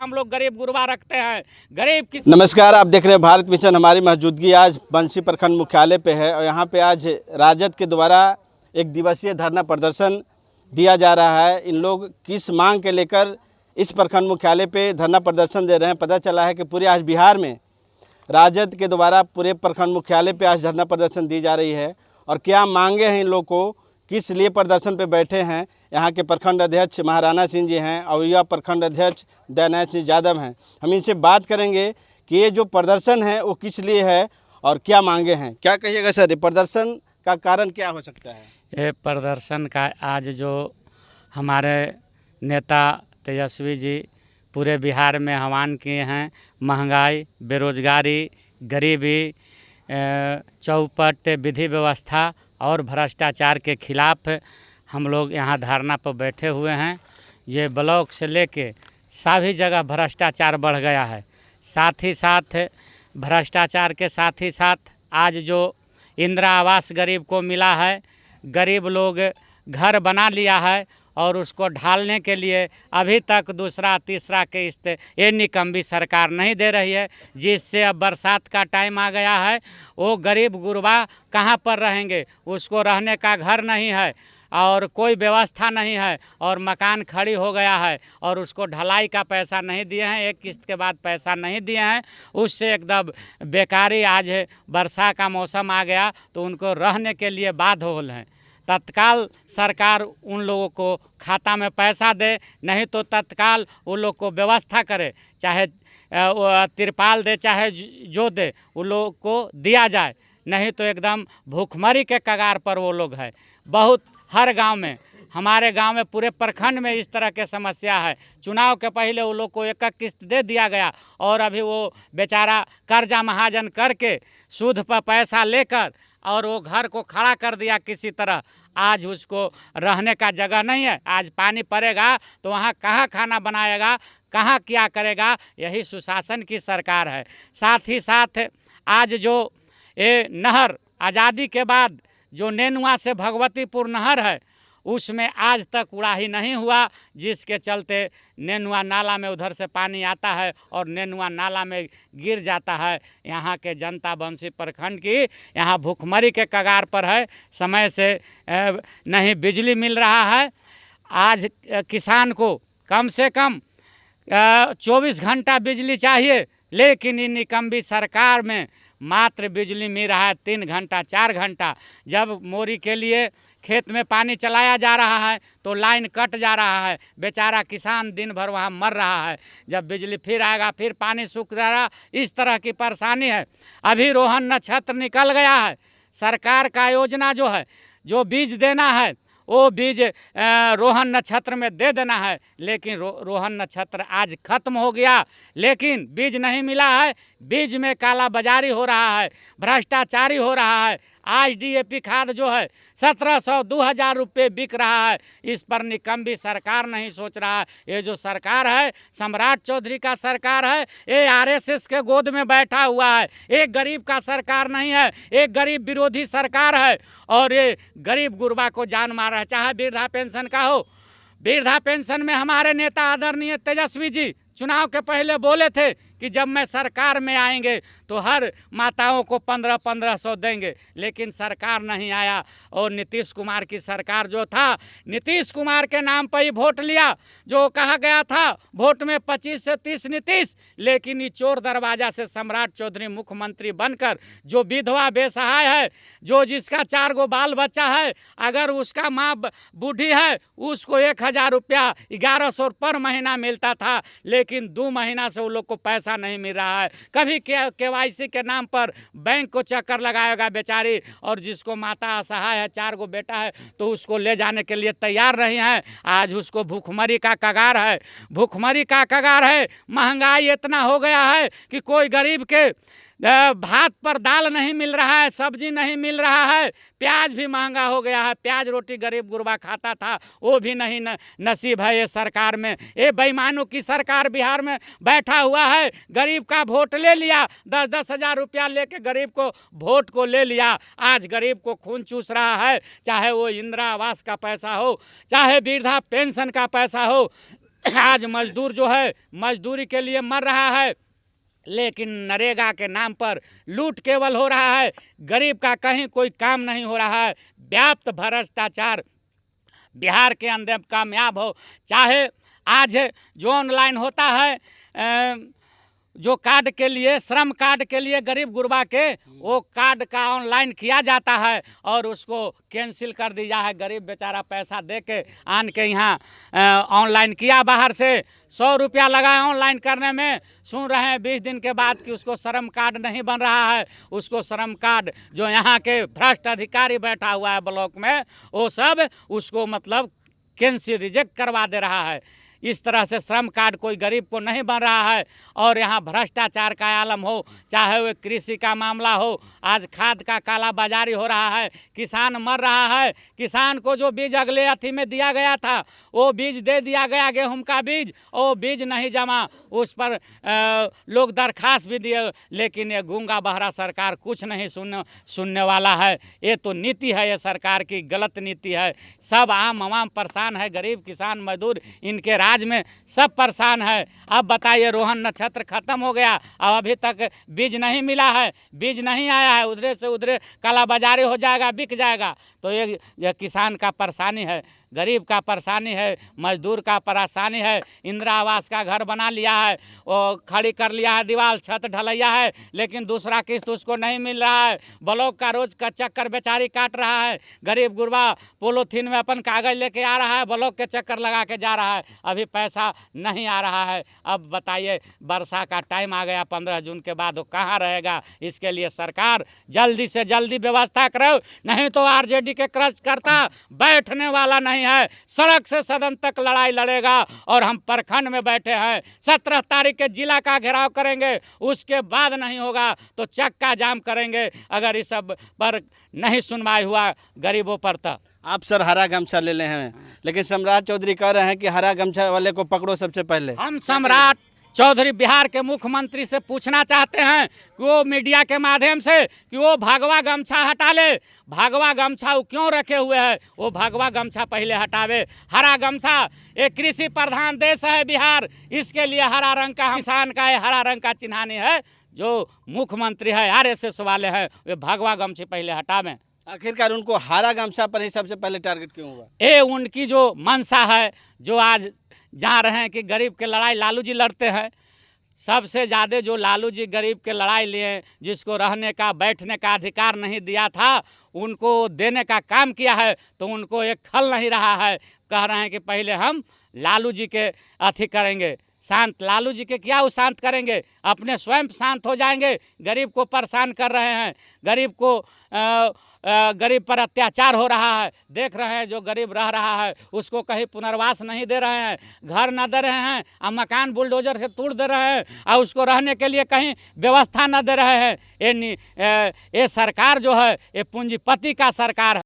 हम लोग गरीब गुरबा रखते हैं। गरीब किस नमस्कार, आप देख रहे हैं भारत मिशन। हमारी मौजूदगी आज बंसी प्रखंड मुख्यालय पे है और यहाँ पे आज राजद के द्वारा एक दिवसीय धरना प्रदर्शन दिया जा रहा है। इन लोग किस मांग के लेकर इस प्रखंड मुख्यालय पे धरना प्रदर्शन दे रहे हैं, पता चला है कि पूरे आज बिहार में राजद के द्वारा पूरे प्रखंड मुख्यालय पे आज धरना प्रदर्शन दी जा रही है। और क्या मांगे हैं इन लोग को, किस लिए प्रदर्शन पे बैठे हैं, यहाँ के प्रखंड अध्यक्ष महाराणा सिंह जी हैं और युवा प्रखंड अध्यक्ष दयानंद सिंह यादव हैं। हम इनसे बात करेंगे कि ये जो प्रदर्शन है वो किस लिए है और क्या मांगे हैं। क्या कहिएगा सर, ये प्रदर्शन का कारण क्या हो सकता है? ये प्रदर्शन का आज जो हमारे नेता तेजस्वी जी पूरे बिहार में आह्वान किए हैं, महंगाई, बेरोजगारी, गरीबी, चौपट विधि व्यवस्था और भ्रष्टाचार के खिलाफ हम लोग यहाँ धरना पर बैठे हुए हैं। ये ब्लॉक से लेके सभी जगह भ्रष्टाचार बढ़ गया है। साथ ही साथ भ्रष्टाचार के साथ ही साथ आज जो इंदिरा आवास गरीब को मिला है, गरीब लोग घर बना लिया है और उसको ढालने के लिए अभी तक दूसरा तीसरा किस्त ये निकम्मी सरकार नहीं दे रही है, जिससे अब बरसात का टाइम आ गया है। वो गरीब गुरबा कहाँ पर रहेंगे, उसको रहने का घर नहीं है और कोई व्यवस्था नहीं है और मकान खड़ी हो गया है और उसको ढलाई का पैसा नहीं दिए हैं, एक किस्त के बाद पैसा नहीं दिए हैं, उससे एकदम बेकारी। आज वर्षा का मौसम आ गया तो उनको रहने के लिए बाध्य हो हैं। तत्काल सरकार उन लोगों को खाता में पैसा दे, नहीं तो तत्काल उन लोग को व्यवस्था करे, चाहे तिरपाल दे चाहे जो दे उन लोगों को दिया जाए, नहीं तो एकदम भूखमरी के कगार पर वो लोग है। बहुत हर गांव में, हमारे गांव में पूरे प्रखंड में इस तरह के समस्या है। चुनाव के पहले वो लोग को एक किस्त दे दिया गया और अभी वो बेचारा कर्जा महाजन करके सूद पर पैसा लेकर और वो घर को खड़ा कर दिया किसी तरह। आज उसको रहने का जगह नहीं है। आज पानी पड़ेगा तो वहाँ कहाँ खाना बनाएगा, कहाँ क्या करेगा। यही सुशासन की सरकार है। साथ ही साथ आज जो ये नहर आज़ादी के बाद जो नेनुआ से भगवतीपुर नहर है, उसमें आज तक उड़ाही नहीं हुआ, जिसके चलते नेनुआ नाला में उधर से पानी आता है और नेनुआ नाला में गिर जाता है। यहाँ के जनता बंसी प्रखंड की यहाँ भूखमरी के कगार पर है। समय से नहीं बिजली मिल रहा है। आज किसान को कम से कम 24 घंटा बिजली चाहिए, लेकिन इन निकम्मी सरकार में मात्र बिजली मिल रहा है 3 घंटा 4 घंटा। जब मोरी के लिए खेत में पानी चलाया जा रहा है तो लाइन कट जा रहा है, बेचारा किसान दिन भर वहाँ मर रहा है। जब बिजली फिर आएगा फिर पानी सूख रहा, इस तरह की परेशानी है। अभी रोहन नक्षत्र निकल गया है। सरकार का योजना जो है, जो बीज देना है वो बीज रोहन नक्षत्र में दे देना है, लेकिन रोहन नक्षत्र आज खत्म हो गया, लेकिन बीज नहीं मिला है। बीज में काला बाजारी हो रहा है, भ्रष्टाचारी हो रहा है। आज DAP खाद जो है 1700-2000 रुपये बिक रहा है। इस पर निकम्मी सरकार नहीं सोच रहा है। ये जो सरकार है सम्राट चौधरी का सरकार है, ये RSS के गोद में बैठा हुआ है। एक गरीब का सरकार नहीं है, एक गरीब विरोधी सरकार है और ये गरीब गुरबा को जान मार रहा है। चाहे वृद्धा पेंशन का हो, वृद्धा पेंशन में हमारे नेता आदरणीय तेजस्वी जी चुनाव के पहले बोले थे कि जब मैं सरकार में आएंगे तो हर माताओं को 1500 देंगे, लेकिन सरकार नहीं आया। और नीतीश कुमार की सरकार जो था, नीतीश कुमार के नाम पर ही वोट लिया। जो कहा गया था वोट में 25 से 30 नीतीश, लेकिन ये चोर दरवाजा से सम्राट चौधरी मुख्यमंत्री बनकर जो विधवा बेसहाय है, जो जिसका 4 गो बाल बच्चा है, अगर उसका माँ बूढ़ी है उसको 1000 रुपया 1100 पर महीना मिलता था, लेकिन 2 महीना से उन लोग को पैसा नहीं मिल रहा है। कभी KYC के नाम पर बैंक को चक्कर लगाएगा बेचारी, और जिसको माता असहाय है, 4 गो बेटा है, तो उसको ले जाने के लिए तैयार नहीं है। आज उसको भूखमरी का कगार है, भूखमरी का कगार है। महंगाई इतना हो गया है कि कोई गरीब के भात पर दाल नहीं मिल रहा है, सब्जी नहीं मिल रहा है, प्याज भी महंगा हो गया है। प्याज रोटी गरीब गुरबा खाता था, वो भी नहीं नसीब है ये सरकार में। ये बेईमानों की सरकार बिहार में बैठा हुआ है। गरीब का वोट ले लिया, 10-10 हज़ार रुपया लेके गरीब को वोट को ले लिया। आज गरीब को खून चूस रहा है, चाहे वो इंदिरा आवास का पैसा हो, चाहे वृद्धा पेंशन का पैसा हो। आज मजदूर जो है मजदूरी के लिए मर रहा है, लेकिन नरेगा के नाम पर लूट केवल हो रहा है, गरीब का कहीं कोई काम नहीं हो रहा है। व्याप्त भ्रष्टाचार बिहार के अंदर कामयाब हो। चाहे आज जो ऑनलाइन होता है जो कार्ड के लिए, श्रम कार्ड के लिए गरीब गुरबा के वो कार्ड का ऑनलाइन किया जाता है और उसको कैंसिल कर दिया है। गरीब बेचारा पैसा दे के आन के यहाँ ऑनलाइन किया, बाहर से 100 रुपया लगा ऑनलाइन करने में, सुन रहे हैं 20 दिन के बाद कि उसको श्रम कार्ड नहीं बन रहा है। उसको श्रम कार्ड जो यहाँ के भ्रष्ट अधिकारी बैठा हुआ है ब्लॉक में, वो सब उसको मतलब कैंसिल रिजेक्ट करवा दे रहा है। इस तरह से श्रम कार्ड कोई गरीब को नहीं बन रहा है और यहाँ भ्रष्टाचार का आलम हो, चाहे वह कृषि का मामला हो। आज खाद का काला बाजारी हो रहा है, किसान मर रहा है। किसान को जो बीज अगले अथी में दिया गया था वो बीज दे दिया गया, गेहूं का बीज, वो बीज नहीं जमा, उस पर लोग दरखास्त भी दिए, लेकिन ये गूंगा बहरा सरकार कुछ नहीं सुनने वाला है। ये तो नीति है, ये सरकार की गलत नीति है। सब आम आवाम परेशान है, गरीब किसान मजदूर इनके राज में सब परेशान है। अब बताइए रोहन नक्षत्र खत्म हो गया, अब अभी तक बीज नहीं मिला है, बीज नहीं आया है, उधरे से उधरे काला बाजारी हो जाएगा, बिक जाएगा। तो ये किसान का परेशानी है, गरीब का परेशानी है, मजदूर का परेशानी है। इंदिरा आवास का घर बना लिया है, वो खड़ी कर लिया है, दीवार छत ढलैया है, लेकिन दूसरा किस्त उसको नहीं मिल रहा है। ब्लॉक का रोज का चक्कर बेचारी काट रहा है। गरीब गुरबा पोलोथीन में अपन कागज लेके आ रहा है, ब्लॉक के चक्कर लगा के जा रहा है, अभी पैसा नहीं आ रहा है। अब बताइए वर्षा का टाइम आ गया, 15 जून के बाद वो कहाँ रहेगा। इसके लिए सरकार जल्दी से जल्दी व्यवस्था करो, नहीं तो आरजेडी के क्रश करता बैठने वाला नहीं है। सड़क से सदन तक लड़ाई लड़ेगा और हम प्रखंड में बैठे हैं। 17 तारीख के जिला का घेराव करेंगे, उसके बाद नहीं होगा तो चक्का जाम करेंगे अगर इस सब पर नहीं सुनवाई हुआ गरीबों पर। तो आप सर हरा गमछा ले ले हैं, लेकिन सम्राट चौधरी कह रहे हैं कि हरा गमछा वाले को पकड़ो सबसे पहले। हम सम्राट चौधरी बिहार के मुख्यमंत्री से पूछना चाहते हैं कि वो मीडिया के माध्यम से कि वो भगवा गमछा हटा ले। भगवा गमछा वो क्यों रखे हुए हैं, वो भगवा गमछा पहले हटावे। हरा गमछा, एक कृषि प्रधान देश है बिहार, इसके लिए हरा रंग का, किसान का ये हरा रंग का चिन्हानी है। जो मुख्यमंत्री है आरएसएस वाले हैं, वे भगवा गमछे पहले हटावें। आखिरकार उनको हरा गमछा पर ही सबसे पहले टारगेट क्यों हुआ? ये उनकी जो मंशा है, जो आज जा रहे हैं कि गरीब के लड़ाई लालू जी लड़ते हैं। सबसे ज़्यादा जो लालू जी गरीब के लड़ाई लिए, जिसको रहने का बैठने का अधिकार नहीं दिया था, उनको देने का काम किया है, तो उनको एक खल नहीं रहा है। कह रहे हैं कि पहले हम लालू जी के अथी करेंगे, शांत। लालू जी के क्या वो शांत करेंगे, अपने स्वयं शांत हो जाएंगे। गरीब को परेशान कर रहे हैं, गरीब पर अत्याचार हो रहा है। देख रहे हैं जो गरीब रह रहा है उसको कहीं पुनर्वास नहीं दे रहे हैं, घर न दे रहे हैं, और मकान बुलडोजर से तोड़ दे रहे हैं, और उसको रहने के लिए कहीं व्यवस्था न दे रहे हैं। ये सरकार जो है ये पूंजीपति का सरकार है।